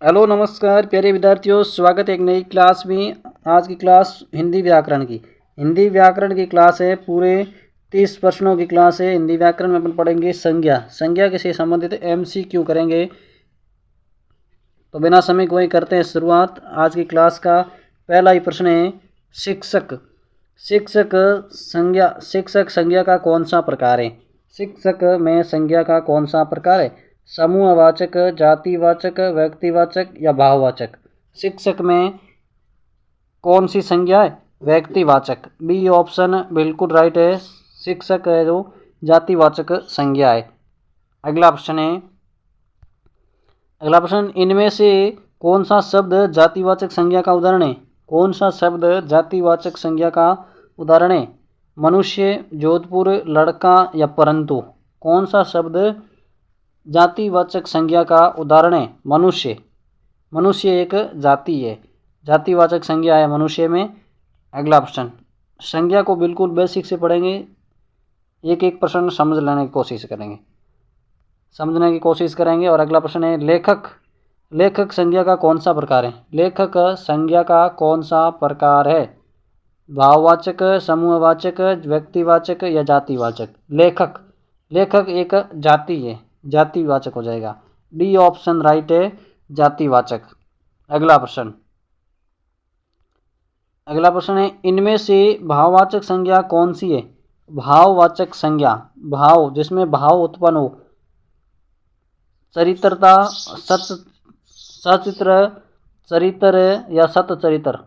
Hello नमस्कार प्यारे विद्यार्थियों, स्वागत है एक नई क्लास में। आज की क्लास हिंदी व्याकरण की क्लास है। पूरे 30 प्रश्नों की क्लास है। हिंदी व्याकरण में अपन पढ़ेंगे संज्ञा के से संबंधित MCQ करेंगे। तो बिना समय को ही करते हैं शुरुआत आज की क्लास का। पहला ही प्रश्न है, शिक्षक शिक्षक संज्ञा का कौन सा प्रकार है? शिक्षक में संज्ञा का कौन सा प्रकार है? समूहवाचक, जातिवाचक, व्यक्तिवाचक या भाववाचक? शिक्षक में कौन सी संज्ञा है? व्यक्तिवाचक। बी ऑप्शन बिल्कुल राइट है। शिक्षक है जो जातिवाचक संज्ञा है। अगला प्रश्न, इनमें से कौन सा शब्द जातिवाचक संज्ञा का उदाहरण है? कौन सा शब्द जातिवाचक संज्ञा का उदाहरण है? मनुष्य, जोधपुर, लड़का या परंतु? कौन सा शब्द जातिवाचक संज्ञा का उदाहरण है? मनुष्य एक जाति है, जातिवाचक संज्ञा है मनुष्य में। अगला प्रश्न, संज्ञा को बिल्कुल बेसिक से पढ़ेंगे, एक एक प्रश्न समझने की कोशिश करेंगे। और अगला प्रश्न है, लेखक संज्ञा का कौन सा प्रकार है? लेखक संज्ञा का कौन सा प्रकार है? भाववाचक, समूहवाचक, व्यक्तिवाचक या जातिवाचक? लेखक एक जाति है, जातिवाचक हो जाएगा। डी ऑप्शन राइट है, जातिवाचक। अगला प्रश्न है, इनमें से भाववाचक संज्ञा कौन सी है? भाववाचक संज्ञा, भाव जिसमें भाव उत्पन्न हो। चरित्रता, सचित्र, चरित्र या सतचरित्र?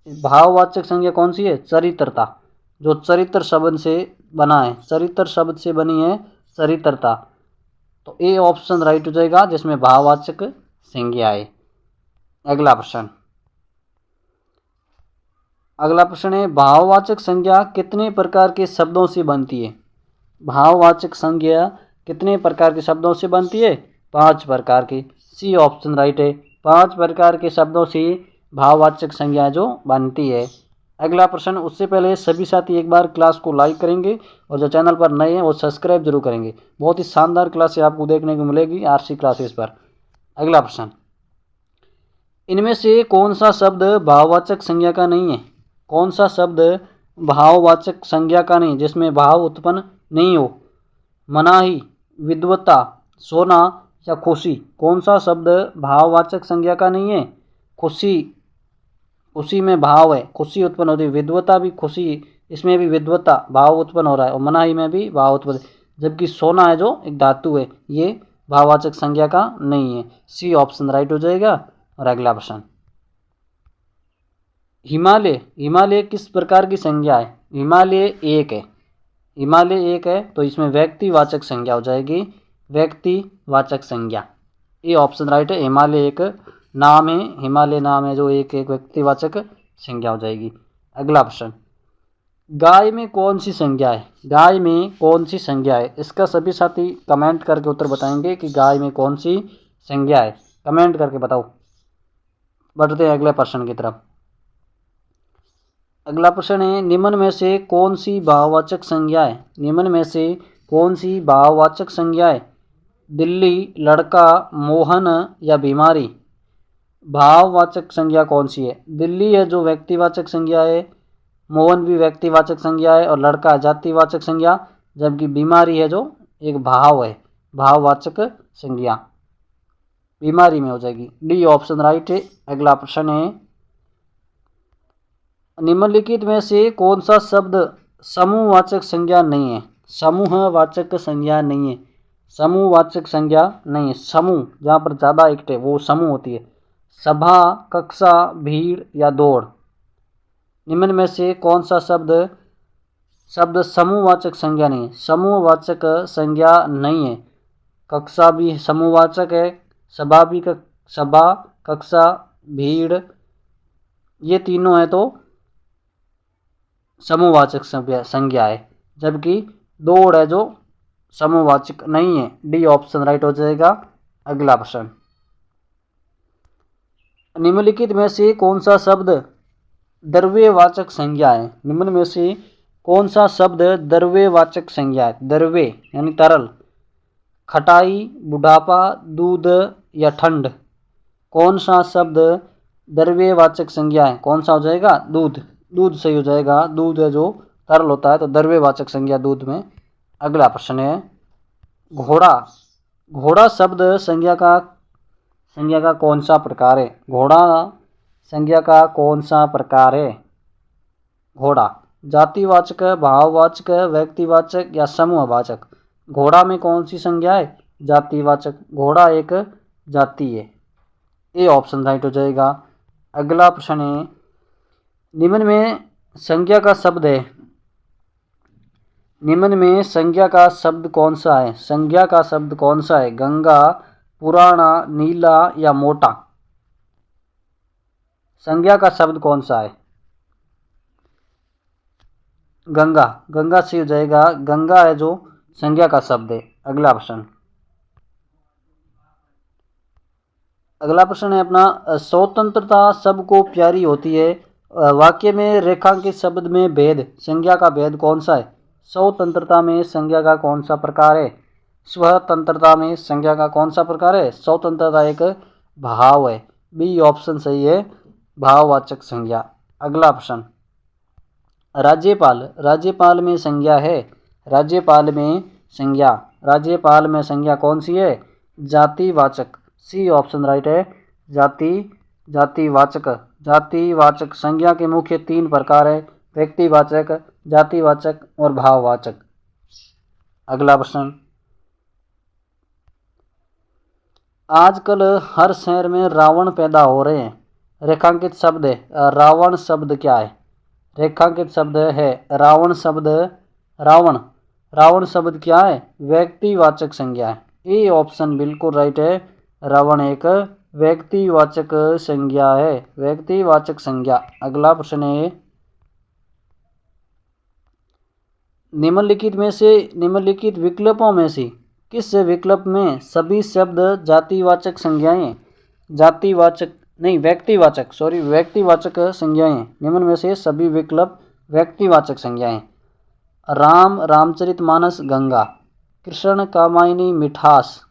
भाववाचक संज्ञा कौन सी है? चरित्रता, जो चरित्र शब्द से बना है, चरित्र शब्द से बनी है चरित्रता। तो ए ऑप्शन राइट हो जाएगा, जिसमें भाववाचक संज्ञा है। अगला प्रश्न है, भाववाचक संज्ञा कितने प्रकार के शब्दों से बनती है? भाववाचक संज्ञा कितने प्रकार के शब्दों से बनती है? 5 प्रकार की। सी ऑप्शन राइट है, 5 प्रकार के शब्दों से भाववाचक संज्ञा जो बनती है। अगला प्रश्न, उससे पहले सभी साथी एक बार क्लास को लाइक करेंगे और जो चैनल पर नए हैं वो सब्सक्राइब जरूर करेंगे। बहुत ही शानदार क्लास आपको देखने को मिलेगी RC क्लासेस पर। अगला प्रश्न, इनमें से कौन सा शब्द भाववाचक संज्ञा का नहीं है? कौन सा शब्द भाववाचक संज्ञा का नहीं, जिसमें भाव उत्पन्न नहीं हो? मनाही, विद्वता, सोना या खुशी? कौन सा शब्द भाववाचक संज्ञा का नहीं है? खुशी में भाव है, खुशी उत्पन्न होती है। विद्वता भी खुशी, इसमें भी विद्वता भाव उत्पन्न हो रहा है, और मनाही में भी भाव उत्पन्न। जबकि सोना है जो एक धातु है, ये भाववाचक संज्ञा का नहीं है। सी ऑप्शन राइट हो जाएगा। और अगला प्रश्न, हिमालय किस प्रकार की संज्ञा है? हिमालय एक है, तो इसमें व्यक्तिवाचक संज्ञा हो जाएगी, व्यक्तिवाचक संज्ञा। ये ऑप्शन राइट है, हिमालय एक नाम है, हिमालय नाम है जो एक व्यक्तिवाचक संज्ञा हो जाएगी। अगला प्रश्न, गाय में कौन सी संज्ञा है? इसका सभी साथी कमेंट करके उत्तर बताएंगे कि गाय में कौन सी संज्ञा है। कमेंट करके बताओ। बढ़ते हैं अगले प्रश्न की तरफ। अगला प्रश्न है, निम्न में से कौन सी भाववाचक संज्ञा है? दिल्ली, लड़का, मोहन या बीमारी? भाववाचक संज्ञा कौन सी है? दिल्ली है जो व्यक्तिवाचक संज्ञा है, मोहन भी व्यक्तिवाचक संज्ञा है, और लड़का जातिवाचक संज्ञा, जबकि बीमारी है जो एक भाव है, भाववाचक संज्ञा, बीमारी में हो जाएगी। डी ऑप्शन राइट है। अगला प्रश्न है, निम्नलिखित में से कौन सा शब्द समूहवाचक संज्ञा नहीं है? समूहवाचक संज्ञा नहीं है। समूह जहाँ पर ज़्यादा इकट्ठे वो समूह होती है। सभा, कक्षा, भीड़ या दौड़? निम्न में से कौन सा शब्द समूहवाचक संज्ञा नहीं है? समूहवाचक संज्ञा नहीं है। कक्षा भी समूहवाचक है, सभा, कक्षा, भीड़, ये तीनों है तो समूहवाचक संज्ञा है, जबकि दौड़ है जो समूहवाचक नहीं है। डी ऑप्शन राइट हो जाएगा। अगला प्रश्न, निम्नलिखित में से कौन सा शब्द द्रव्यवाचक संज्ञा है? निम्न में से कौन सा शब्द द्रव्यवाचक संज्ञा है? द्रव्य यानी तरल, खटाई, बुढ़ापा, दूध या ठंड? कौन सा शब्द द्रव्यवाचक संज्ञा है? कौन सा हो जाएगा? दूध। दूध सही हो जाएगा। दूध है जो तरल होता है, तो द्रव्यवाचक संज्ञा दूध में। अगला प्रश्न है घोड़ा। घोड़ा शब्द संज्ञा का कौन सा प्रकार है? घोड़ा संज्ञा का कौन सा प्रकार है? घोड़ा जातिवाचक, भाववाचक, व्यक्तिवाचक या समूहवाचक? घोड़ा में कौन सी संज्ञा है? जातिवाचक। घोड़ा एक जाति है। ए ऑप्शन राइट हो जाएगा। अगला प्रश्न है निम्न में संज्ञा का शब्द है। निम्न में संज्ञा का शब्द कौन सा है? संज्ञा का शब्द कौन सा है? गंगा, पुराना, नीला या मोटा? संज्ञा का शब्द कौन सा है? गंगा। गंगा से हो जाएगा। गंगा है जो संज्ञा का शब्द है। अगला प्रश्न है अपना स्वतंत्रता सबको प्यारी होती है। वाक्य में रेखांकित शब्द में भेद, संज्ञा का भेद कौन सा है? स्वतंत्रता में संज्ञा का कौन सा प्रकार है? स्वतंत्रता में संज्ञा का कौन सा प्रकार है? स्वतंत्रता एक भाव है। बी ऑप्शन सही है, भाववाचक संज्ञा। अगला प्रश्न राज्यपाल। राज्यपाल में संज्ञा है। राज्यपाल में संज्ञा कौन सी है? जातिवाचक। सी ऑप्शन राइट है, जातिवाचक। जातिवाचक संज्ञा के मुख्य 3 प्रकार है, व्यक्तिवाचक, जातिवाचक और भाववाचक। अगला प्रश्न आजकल हर शहर में रावण पैदा हो रहे हैं। रेखांकित शब्द है। रावण शब्द क्या है? रेखांकित शब्द है रावण शब्द। रावण शब्द क्या है? व्यक्तिवाचक संज्ञा है। ए ऑप्शन बिल्कुल राइट है, रावण एक व्यक्तिवाचक संज्ञा है। व्यक्तिवाचक संज्ञा। अगला प्रश्न है निम्नलिखित विकल्पों में से किस विकल्प में सभी शब्द जातिवाचक संज्ञाएं व्यक्तिवाचक संज्ञाएं? निम्न में से सभी विकल्प व्यक्तिवाचक संज्ञाएं। राम रामचरितमानस गंगा, कृष्ण कामायनी मिठास,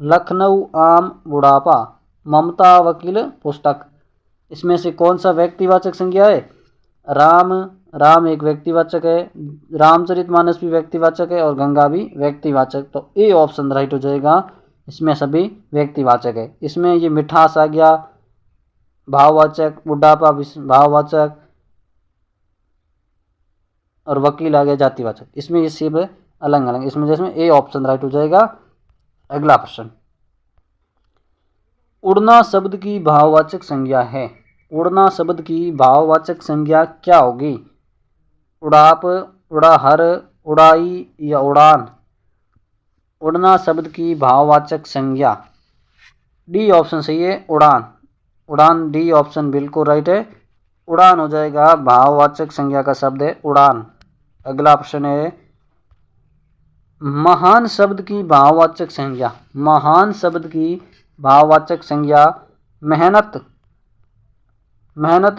लखनऊ आम बुढ़ापा, ममता वकील पुस्तक। इसमें से कौन सा व्यक्तिवाचक संज्ञा है? राम एक व्यक्तिवाचक है, रामचरितमानस भी व्यक्तिवाचक है और गंगा भी व्यक्तिवाचक। तो ए ऑप्शन राइट हो जाएगा, इसमें सभी व्यक्तिवाचक है। इसमें ये मिठास आ गया भाववाचक, बुढ़ापा भाववाचक और वकील आ गया जातिवाचक। इसमें ये सब अलग अलग, इसमें जिसमें ए ऑप्शन राइट हो जाएगा। अगला प्रश्न उड़ना शब्द की भाववाचक संज्ञा है। उड़ना शब्द की भाववाचक संज्ञा क्या होगी? उड़ाप, उड़ाहर, उड़ाई या उड़ान? उड़ना शब्द की भाववाचक संज्ञा डी ऑप्शन सही है, उड़ान। डी ऑप्शन बिल्कुल राइट है, उड़ान हो जाएगा। भाववाचक संज्ञा का शब्द है उड़ान। अगला प्रश्न है महान शब्द की भाववाचक संज्ञा। महान शब्द की भाववाचक संज्ञा मेहनत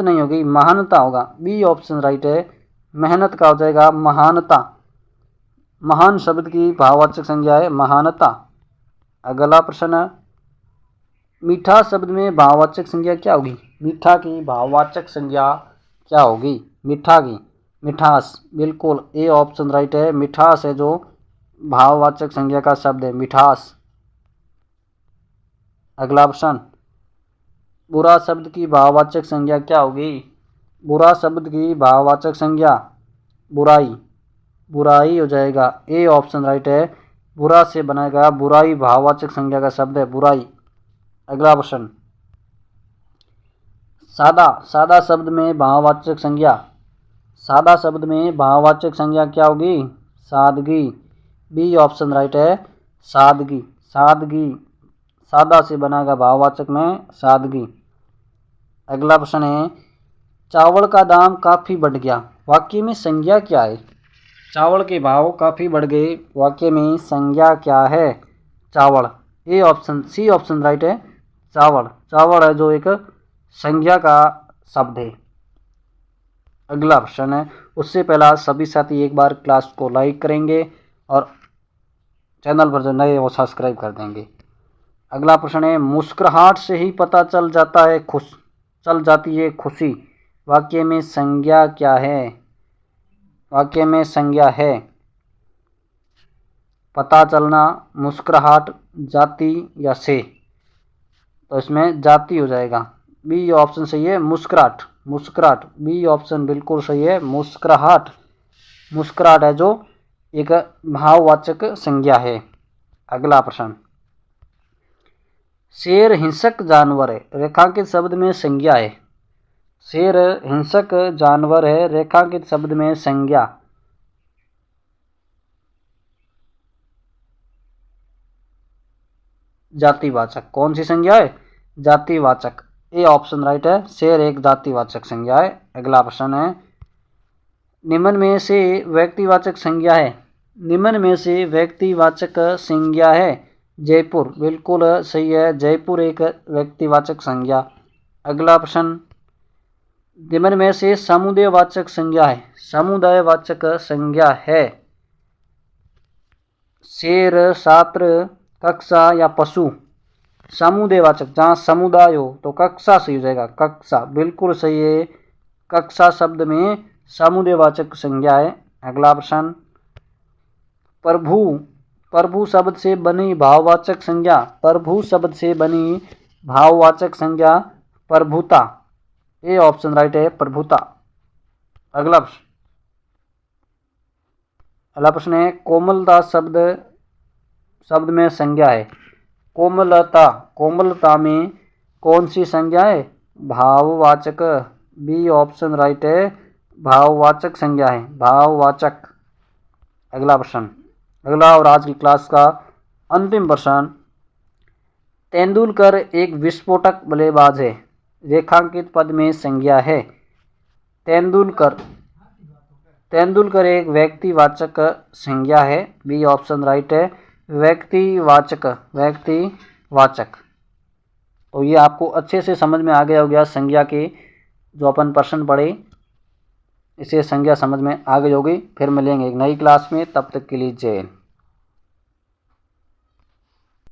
नहीं होगी, महानता होगा। बी ऑप्शन राइट है, मेहनत का हो जाएगा महानता। महान शब्द की भाववाचक संज्ञा है महानता। अगला प्रश्न मीठा शब्द में भाववाचक संज्ञा क्या होगी? मीठा की भाववाचक संज्ञा क्या होगी? मीठा की मिठास। बिल्कुल ए ऑप्शन राइट है, मिठास है जो भाववाचक संज्ञा का शब्द है मिठास। अगला प्रश्न बुरा शब्द की भाववाचक संज्ञा क्या होगी? बुरा शब्द की भाववाचक संज्ञा बुराई हो जाएगा। ए ऑप्शन राइट है, बुरा से बनाएगा बुराई, भाववाचक संज्ञा का शब्द है बुराई। अगला प्रश्न सादा शब्द में भाववाचक संज्ञा क्या होगी? सादगी। बी ऑप्शन राइट है, सादगी। सादा से बनाएगा भाववाचक में सादगी। अगला प्रश्न है चावल का दाम काफ़ी बढ़ गया, वाक्य में संज्ञा क्या है? चावल के भाव काफ़ी बढ़ गए, वाक्य में संज्ञा क्या है? चावल। सी ऑप्शन राइट है, चावल है जो एक संज्ञा का शब्द है। अगला प्रश्न है उससे पहला सभी साथी एक बार क्लास को लाइक करेंगे और चैनल पर जो नए वो सब्सक्राइब कर देंगे। अगला प्रश्न है मुस्कुराहट से ही पता चल जाती है खुशी। वाक्य में संज्ञा क्या है? वाक्य में संज्ञा है पता चलना, मुस्कुराहट, जाति या से। तो इसमें जाति हो जाएगा। बी ऑप्शन सही है, मुस्कुराहट। मुस्कुराहट बी ऑप्शन बिल्कुल सही है, मुस्कुराहट। मुस्कुराहट है जो एक भाववाचक संज्ञा है। अगला प्रश्न, शेर हिंसक जानवर है, रेखांकित शब्द में संज्ञा है। शेर हिंसक जानवर है, रेखांकित शब्द में संज्ञा। जातिवाचक। कौन सी संज्ञा है? जातिवाचक। ए ऑप्शन राइट है, शेर एक जातिवाचक संज्ञा है। अगला प्रश्न है निम्न में से व्यक्तिवाचक संज्ञा है। निम्न में से व्यक्तिवाचक संज्ञा है जयपुर। बिल्कुल सही है, जयपुर एक व्यक्तिवाचक संज्ञा। अगला प्रश्न, निम्न में से समुदायवाचक संज्ञा है। समुदायवाचक संज्ञा है शेर, छात्र, कक्षा या पशु। समुदायवाचक जहाँ समुदाय हो तो कक्षा सही हो जाएगा, कक्षा बिल्कुल सही है। कक्षा शब्द में समुदायवाचक संज्ञा है। अगला प्रश्न, प्रभु शब्द से बनी भाववाचक संज्ञा। प्रभु शब्द से बनी भाववाचक संज्ञा प्रभुता। ये ऑप्शन राइट है, प्रभुता। अगला प्रश्न है कोमलता शब्द में संज्ञा है। कोमलता, कोमलता में कौन सी संज्ञा है? भाववाचक। बी ऑप्शन राइट है, भाववाचक संज्ञा है, भाववाचक। अगला प्रश्न, अगला और आज की क्लास का अंतिम प्रश्न, तेंदुलकर एक विस्फोटक बल्लेबाज है, रेखांकित पद में संज्ञा है। तेंदुलकर एक व्यक्तिवाचक संज्ञा है। बी ऑप्शन राइट है, व्यक्तिवाचक। तो ये आपको अच्छे से समझ में आ गया हो गया संज्ञा के जो अपन प्रश्न पढ़े, इसे संज्ञा समझ में आ गई होगी। फिर मिलेंगे एक नई क्लास में, तब तक के लिए जय हिंद।